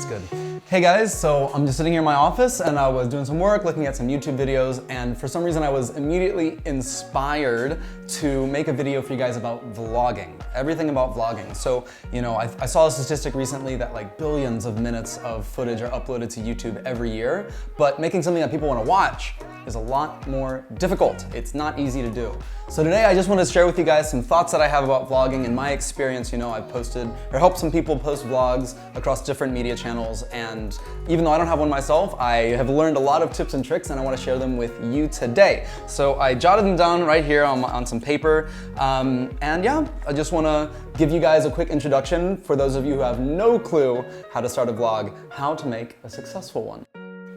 good. Hey guys, so I'm just sitting here in my office and I was doing some work, looking at some YouTube videos, and for some reason I was immediately inspired to make a video for you guys about vlogging. Everything about vlogging. So, you know, I saw a statistic recently that like billions of minutes of footage are uploaded to YouTube every year, but making something that people want to watch is a lot more difficult. It's not easy to do. So today I just want to share with you guys some thoughts that I have about vlogging and my experience. You know, I've posted or helped some people post vlogs across different media channels, and even though I don't have one myself, I have learned a lot of tips and tricks and I want to share them with you today. So I jotted them down right here on some paper, and yeah, I just want to give you guys a quick introduction for those of you who have no clue how to start a vlog, how to make a successful one.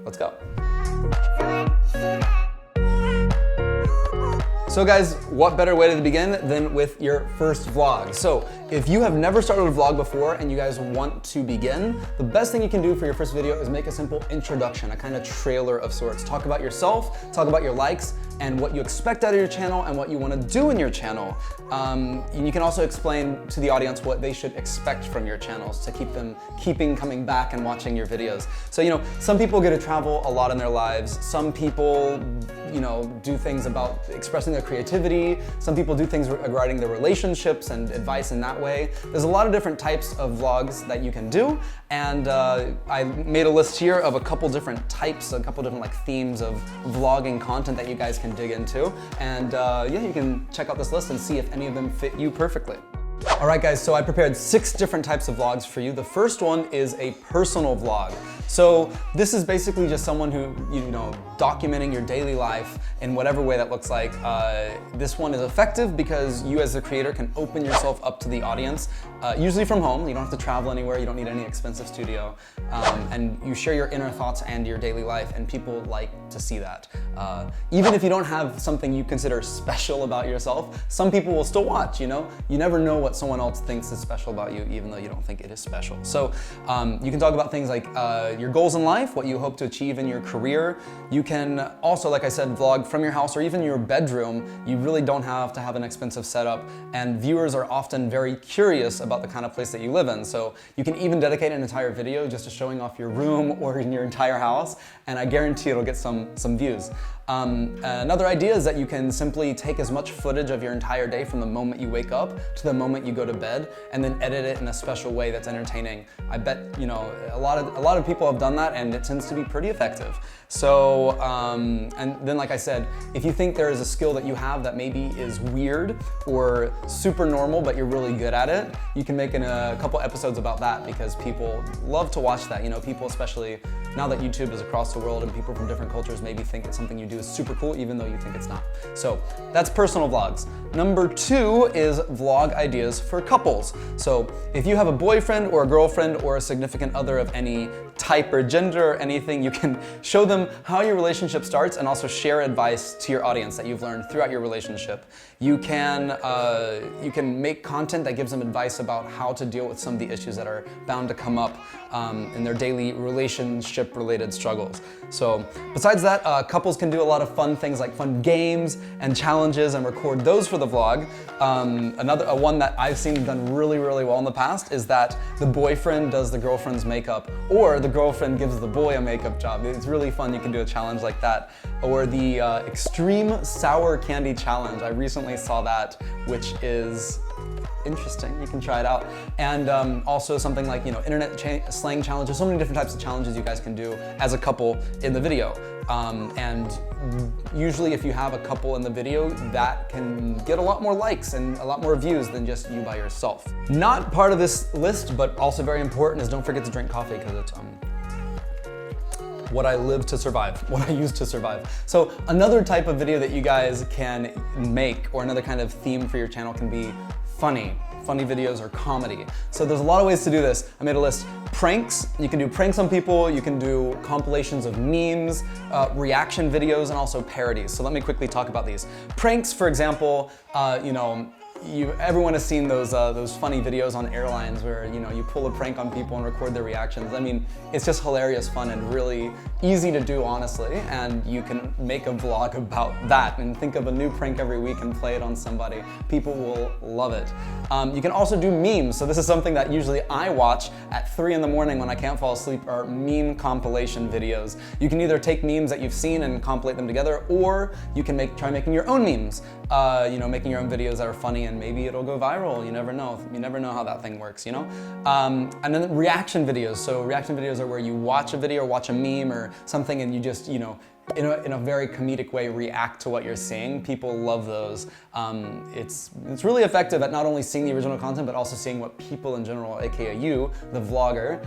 Let's go. So guys, what better way to begin than with your first vlog? So if you have never started a vlog before and you guys want to begin, the best thing you can do for your first video is make a simple introduction, a kind of trailer of sorts. Talk about yourself, talk about your likes, and what you expect out of your channel and what you want to do in your channel. And you can also explain to the audience what they should expect from your channels to keep them coming back and watching your videos. So, you know, some people get to travel a lot in their lives. Some people, you know, do things about expressing their creativity. Some people do things regarding their relationships and advice in that way. There's a lot of different types of vlogs that you can do. And I made a list here of a couple different types, a couple different like themes of vlogging content that you guys can dig into. And yeah, you can check out this list and see if any of them fit you perfectly. All right guys, so I prepared 6 different types of vlogs for you. The first one is a personal vlog. So this is basically just someone who, you know, documenting your daily life in whatever way that looks like. This one is effective because you as the creator can open yourself up to the audience, usually from home. You don't have to travel anywhere, you don't need any expensive studio, and you share your inner thoughts and your daily life, and people like to see that. Even if you don't have something you consider special about yourself, some people will still watch, you know? You never know what someone else thinks is special about you, even though you don't think it is special. So you can talk about things like your goals in life, what you hope to achieve in your career. You can also, like I said, vlog from your house or even your bedroom. You really don't have to have an expensive setup, and viewers are often very curious about the kind of place that you live in. So you can even dedicate an entire video just to showing off your room or in your entire house, and I guarantee it'll get some views. Another idea is that you can simply take as much footage of your entire day from the moment you wake up to the moment you go to bed, and then edit it in a special way that's entertaining. I bet, you know, a lot of people have done that, and it tends to be pretty effective. So, and then like I said, if you think there is a skill that you have that maybe is weird or super normal, but you're really good at it, you can make a couple episodes about that, because people love to watch that. You know, people, especially now that YouTube is across the world and people from different cultures maybe think that something you do is super cool, even though you think it's not. So that's personal vlogs. Number 2 is vlog ideas for couples. So if you have a boyfriend or a girlfriend or a significant other of any type or gender or anything, you can show them how your relationship starts and also share advice to your audience that you've learned throughout your relationship. You can make content that gives them advice about how to deal with some of the issues that are bound to come up in their daily relationship-related struggles. So besides that, couples can do a lot of fun things like fun games and challenges and record those for the vlog. Another one that I've seen done really, really well in the past is that the boyfriend does the girlfriend's makeup, or the girlfriend gives the boy a makeup job. It's really fun. You can do a challenge like that. Or the extreme sour candy challenge. I recently saw that, which is interesting. You can try it out. And also something like, you know, internet slang challenges. So many different types of challenges you guys can do as a couple in the video. And usually if you have a couple in the video, that can get a lot more likes and a lot more views than just you by yourself. Not part of this list, but also very important, is don't forget to drink coffee, because it's what I live to survive, what I use to survive. So another type of video that you guys can make, or another kind of theme for your channel, can be funny videos or comedy. So there's a lot of ways to do this. I made a list. Pranks, you can do pranks on people, you can do compilations of memes, reaction videos, and also parodies. So let me quickly talk about these. Pranks, for example, you know, everyone has seen those funny videos on airlines where, you know, you pull a prank on people and record their reactions. I mean, it's just hilarious fun and really easy to do, honestly, and you can make a vlog about that and think of a new prank every week and play it on somebody. People will love it. You can also do memes. So this is something that usually I watch at 3 in the morning when I can't fall asleep, are meme compilation videos. You can either take memes that you've seen and compilate them together, or you can try making your own memes. You know, making your own videos that are funny and maybe it'll go viral. You never know. You never know how that thing works, you know? And then reaction videos. So reaction videos are where you watch a video or watch a meme or something and you just, you know, in a very comedic way react to what you're seeing. People love those. It's really effective at not only seeing the original content, but also seeing what people in general, aka you, the vlogger,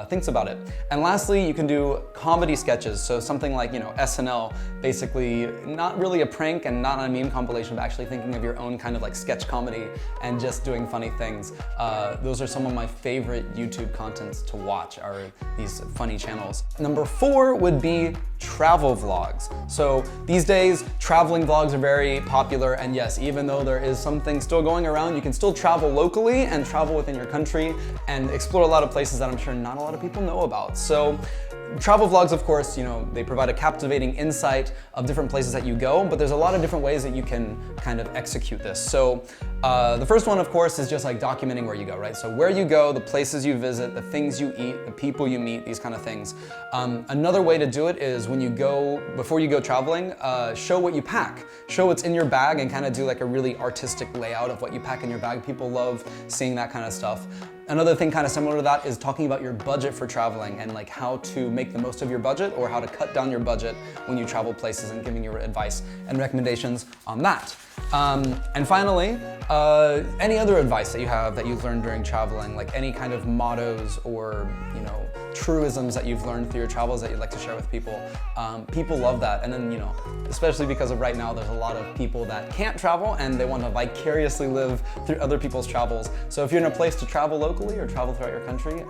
thinks about it. And lastly, you can do comedy sketches. So something like, you know, SNL, basically not really a prank and not a meme compilation, but actually thinking of your own kind of like sketch comedy and just doing funny things. Those are some of my favorite YouTube contents to watch, are these funny channels. Number 4 would be travel vlogs. So these days, traveling vlogs are very popular, and yes, even though there is something still going around, you can still travel locally and travel within your country and explore a lot of places that I'm sure not a lot of people know about. So travel vlogs, of course, you know, they provide a captivating insight of different places that you go, but there's a lot of different ways that you can kind of execute this. So the first one, of course, is just like documenting where you go, right? So where you go, the places you visit, the things you eat, the people you meet, these kind of things. Another way to do it is when you go, before you go traveling, show what you pack. Show what's in your bag and kind of do like a really artistic layout of what you pack in your bag. People love seeing that kind of stuff. Another thing kind of similar to that is talking about your budget for traveling and like how to make the most of your budget or how to cut down your budget when you travel places and giving your advice and recommendations on that. And finally, any other advice that you have that you've learned during traveling, like any kind of mottos or, you know, truisms that you've learned through your travels that you'd like to share with people. People love that. And then, you know, especially because of right now, there's a lot of people that can't travel and they want to vicariously live through other people's travels. So if you're in a place to travel locally or travel throughout your country,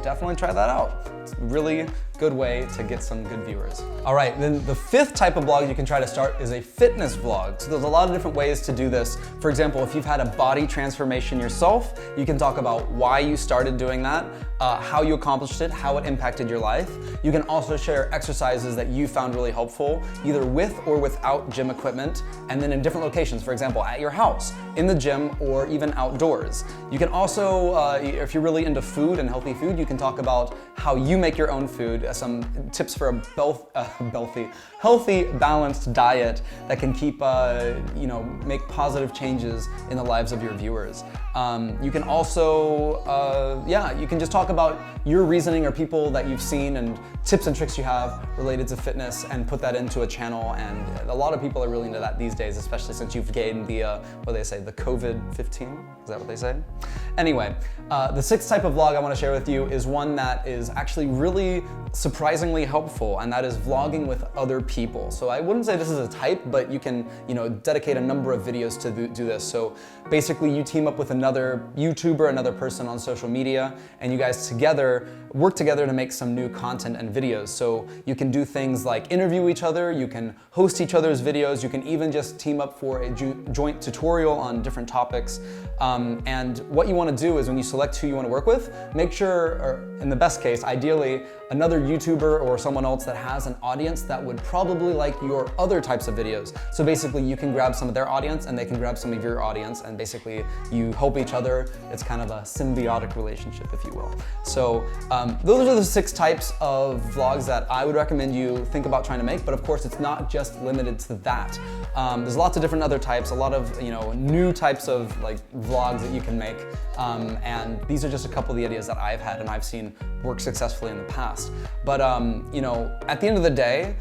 definitely try that out. It's a really good way to get some good viewers. All right, then the 5th type of vlog you can try to start is a fitness vlog. So there's a lot of different ways to do this. For example, if you've had a body transformation yourself, you can talk about why you started doing that, how you accomplished it, how it impacted your life. You can also share exercises that you found really helpful, either with or without gym equipment, and then in different locations, for example, at your house, in the gym, or even outdoors. You can also, if you're really into food and healthy food, you can talk about how you make your own food, some tips for a healthy, balanced diet that can keep, you know, make positive changes in the lives of your viewers. You can also, you can just talk about your reasoning or people that you've seen and tips and tricks you have related to fitness and put that into a channel. And a lot of people are really into that these days, especially since you've gained the, what do they say, the COVID-15? Is that what they say? Anyway, the 6th type of vlog I want to share with you is one that is actually really surprisingly helpful, and that is vlogging with other people. So I wouldn't say this is a type, but you can, you know, dedicate a number of videos to do this. So basically you team up with another YouTuber, another person on social media, and you guys together work together to make some new content and videos. So you can do things like interview each other, you can host each other's videos, you can even just team up for a joint tutorial on different topics. And what you want to do is when you select who you want to work with, make sure, or in the best case, ideally, another YouTuber or someone else that has an audience that would probably like your other types of videos. So basically you can grab some of their audience and they can grab some of your audience, and basically you help each other. It's kind of a symbiotic relationship, if you will. So those are the 6 types of vlogs that I would recommend you think about trying to make, but of course it's not just limited to that. There's lots of different other types, a lot of, you know, new types of like vlogs that you can make, and these are just a couple of the ideas that I've had and I've seen work successfully in the past. But you know, at the end of the day,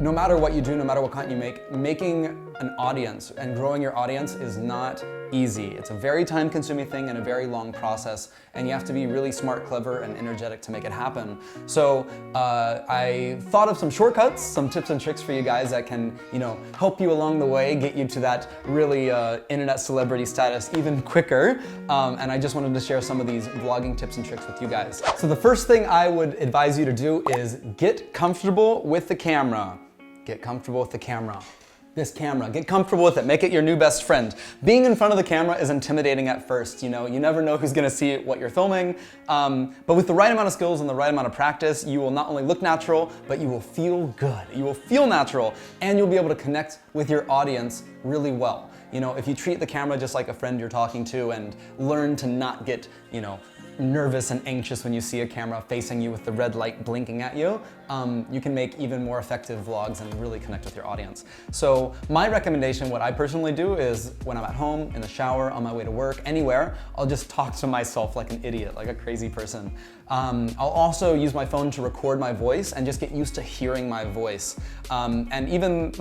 no matter what you do, no matter what content you make, making an audience and growing your audience is not easy. It's a very time-consuming thing and a very long process, and you have to be really smart, clever, and energetic to make it happen. So I thought of some shortcuts, some tips and tricks for you guys that can, you know, help you along the way, get you to that really internet celebrity status even quicker. And I just wanted to share some of these vlogging tips and tricks with you guys. So the first thing I would advise you to do is get comfortable with the camera. Get comfortable with the camera. this camera. Get comfortable with it. Make it your new best friend. Being in front of the camera is intimidating at first. You know, you never know who's gonna see what you're filming. But with the right amount of skills and the right amount of practice, you will not only look natural, but you will feel good. You will feel natural, and you'll be able to connect with your audience really well. You know, if you treat the camera just like a friend you're talking to and learn to not get, you know, nervous and anxious when you see a camera facing you with the red light blinking at you, you can make even more effective vlogs and really connect with your audience. So my recommendation, what I personally do is when I'm at home, in the shower, on my way to work, anywhere, I'll just talk to myself like an idiot, like a crazy person. I'll also use my phone to record my voice and just get used to hearing my voice. And even,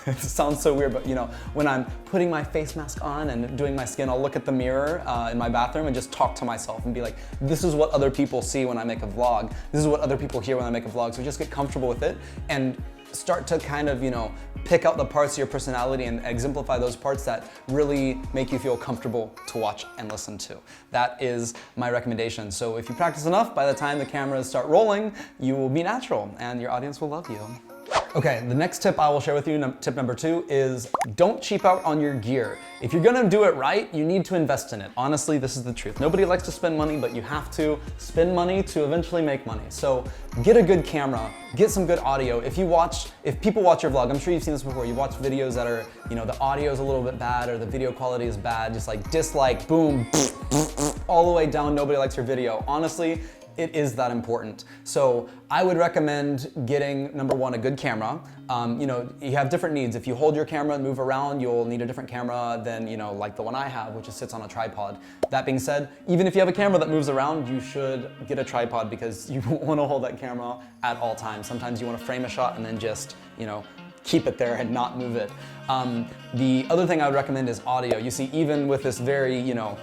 it sounds so weird, but you know, when I'm putting my face mask on and doing my skin, I'll look at the mirror in my bathroom and just talk to myself and be like, this is what other people see when I make a vlog. This is what other people hear when I make a vlog. So just get comfortable with it and start to kind of, you know, pick out the parts of your personality and exemplify those parts that really make you feel comfortable to watch and listen to. That is my recommendation. So if you practice enough, by the time the cameras start rolling, you will be natural and your audience will love you. Okay, the next tip I will share with you, tip number 2, is don't cheap out on your gear. If you're gonna do it right, you need to invest in it. Honestly, this is the truth. Nobody likes to spend money, but you have to spend money to eventually make money. So get a good camera, get some good audio. If people watch your vlog, I'm sure you've seen this before, you watch videos that are, you know, the audio is a little bit bad or the video quality is bad, just like dislike, boom, all the way down, nobody likes your video. Honestly, it is that important. So I would recommend getting, number 1, a good camera. You know, you have different needs. If you hold your camera and move around, you'll need a different camera than, you know, like the one I have, which just sits on a tripod. That being said, even if you have a camera that moves around, you should get a tripod because you won't want to hold that camera at all times. Sometimes you want to frame a shot and then just, you know, keep it there and not move it. The other thing I would recommend is audio. You see, even with this very, you know,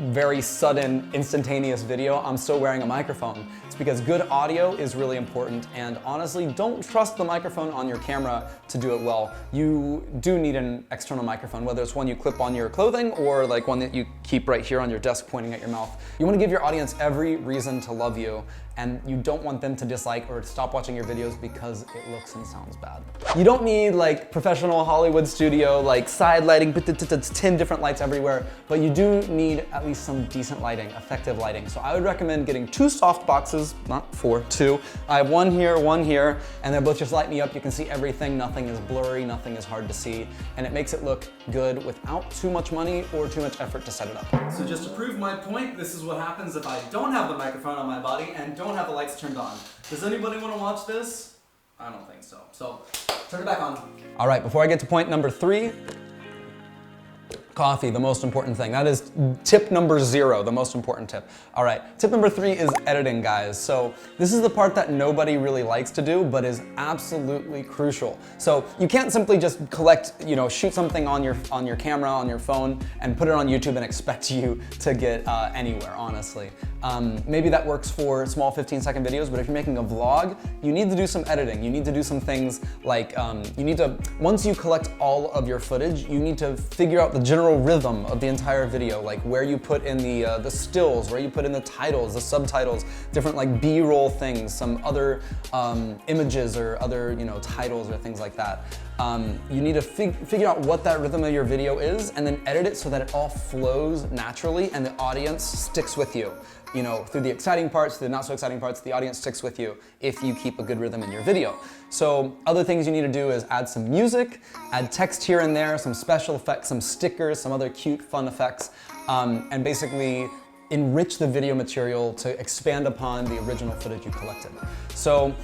very sudden, instantaneous video, I'm still wearing a microphone. It's because good audio is really important, and honestly, don't trust the microphone on your camera to do it well. You do need an external microphone, whether it's one you clip on your clothing or like one that you keep right here on your desk pointing at your mouth. You want to give your audience every reason to love you, and you don't want them to dislike or stop watching your videos because it looks and sounds bad. You don't need like professional Hollywood studio, like side lighting, 10 different lights everywhere, but you do need at least some decent lighting, effective lighting. So I would recommend getting 2 soft boxes, not 4, 2. I have one here, and they're both just light me up. You can see everything, nothing is blurry, nothing is hard to see, and it makes it look good without too much money or too much effort to set it up. So just to prove my point, this is what happens if I don't have the microphone on my body and don't have the lights turned on. Does anybody want to watch this? I don't think so. So turn it back on. All right, before I get to point number 3, coffee, the most important thing. That is tip number 0, the most important tip. All right, tip number 3 is editing, guys. So this is the part that nobody really likes to do, but is absolutely crucial. So you can't simply just collect, you know, shoot something on your camera, on your phone, and put it on YouTube and expect you to get anywhere, honestly. Maybe that works for small 15-second videos, but if you're making a vlog, you need to do some editing. You need to do some things like, once you collect all of your footage, you need to figure out the general rhythm of the entire video, like where you put in the stills, where you put in the titles, the subtitles, different like B-roll things, some other images or other, you know, titles or things like that. You need to figure out what that rhythm of your video is and then edit it so that it all flows naturally and the audience sticks with you. You know, through the exciting parts, through the not so exciting parts, the audience sticks with you if you keep a good rhythm in your video. So other things you need to do is add some music, add text here and there, some special effects, some stickers, some other cute, fun effects, and basically enrich the video material to expand upon the original footage you collected. So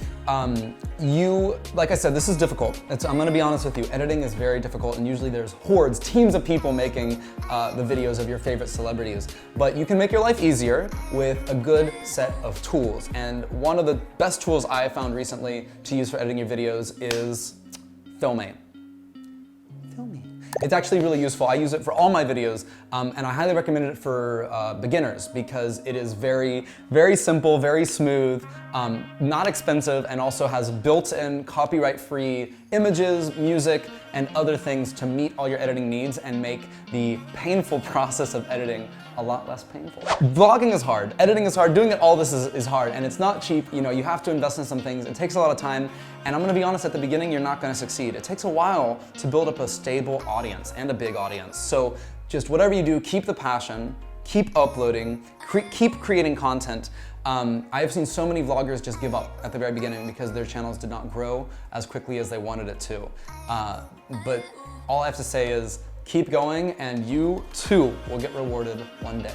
like I said, this is difficult. I'm gonna be honest with you, editing is very difficult, and usually there's hordes, teams of people making the videos of your favorite celebrities. But you can make your life easier with a good set of tools. And one of the best tools I have found recently to use for editing your videos is Filme. It's actually really useful. I use it for all my videos, and I highly recommend it for beginners because it is very, very simple, very smooth, not expensive, and also has built-in copyright-free images, music, and other things to meet all your editing needs and make the painful process of editing a lot less painful. Vlogging is hard, editing is hard, doing it all this is hard, and it's not cheap. You know, you have to invest in some things. It takes a lot of time, and I'm gonna be honest, at the beginning, you're not gonna succeed. It takes a while to build up a stable audience and a big audience. So just whatever you do, keep the passion, keep uploading, keep creating content. I have seen so many vloggers just give up at the very beginning because their channels did not grow as quickly as they wanted it to. But all I have to say is keep going and you too will get rewarded one day.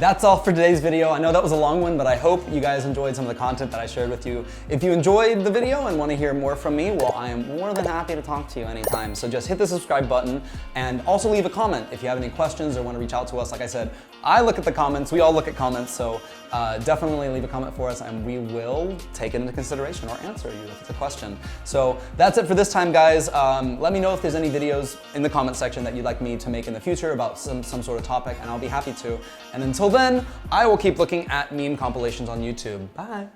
That's all for today's video. I know that was a long one, but I hope you guys enjoyed some of the content that I shared with you. If you enjoyed the video and want to hear more from me, well, I am more than happy to talk to you anytime. So just hit the subscribe button and also leave a comment if you have any questions or want to reach out to us. Like I said, I look at the comments, we all look at comments, so definitely leave a comment for us and we will take it into consideration or answer you if it's a question. So that's it for this time, guys. Let me know if there's any videos in the comment section that you'd like me to make in the future about some sort of topic, and I'll be happy to. And until then, I will keep looking at meme compilations on YouTube. Bye.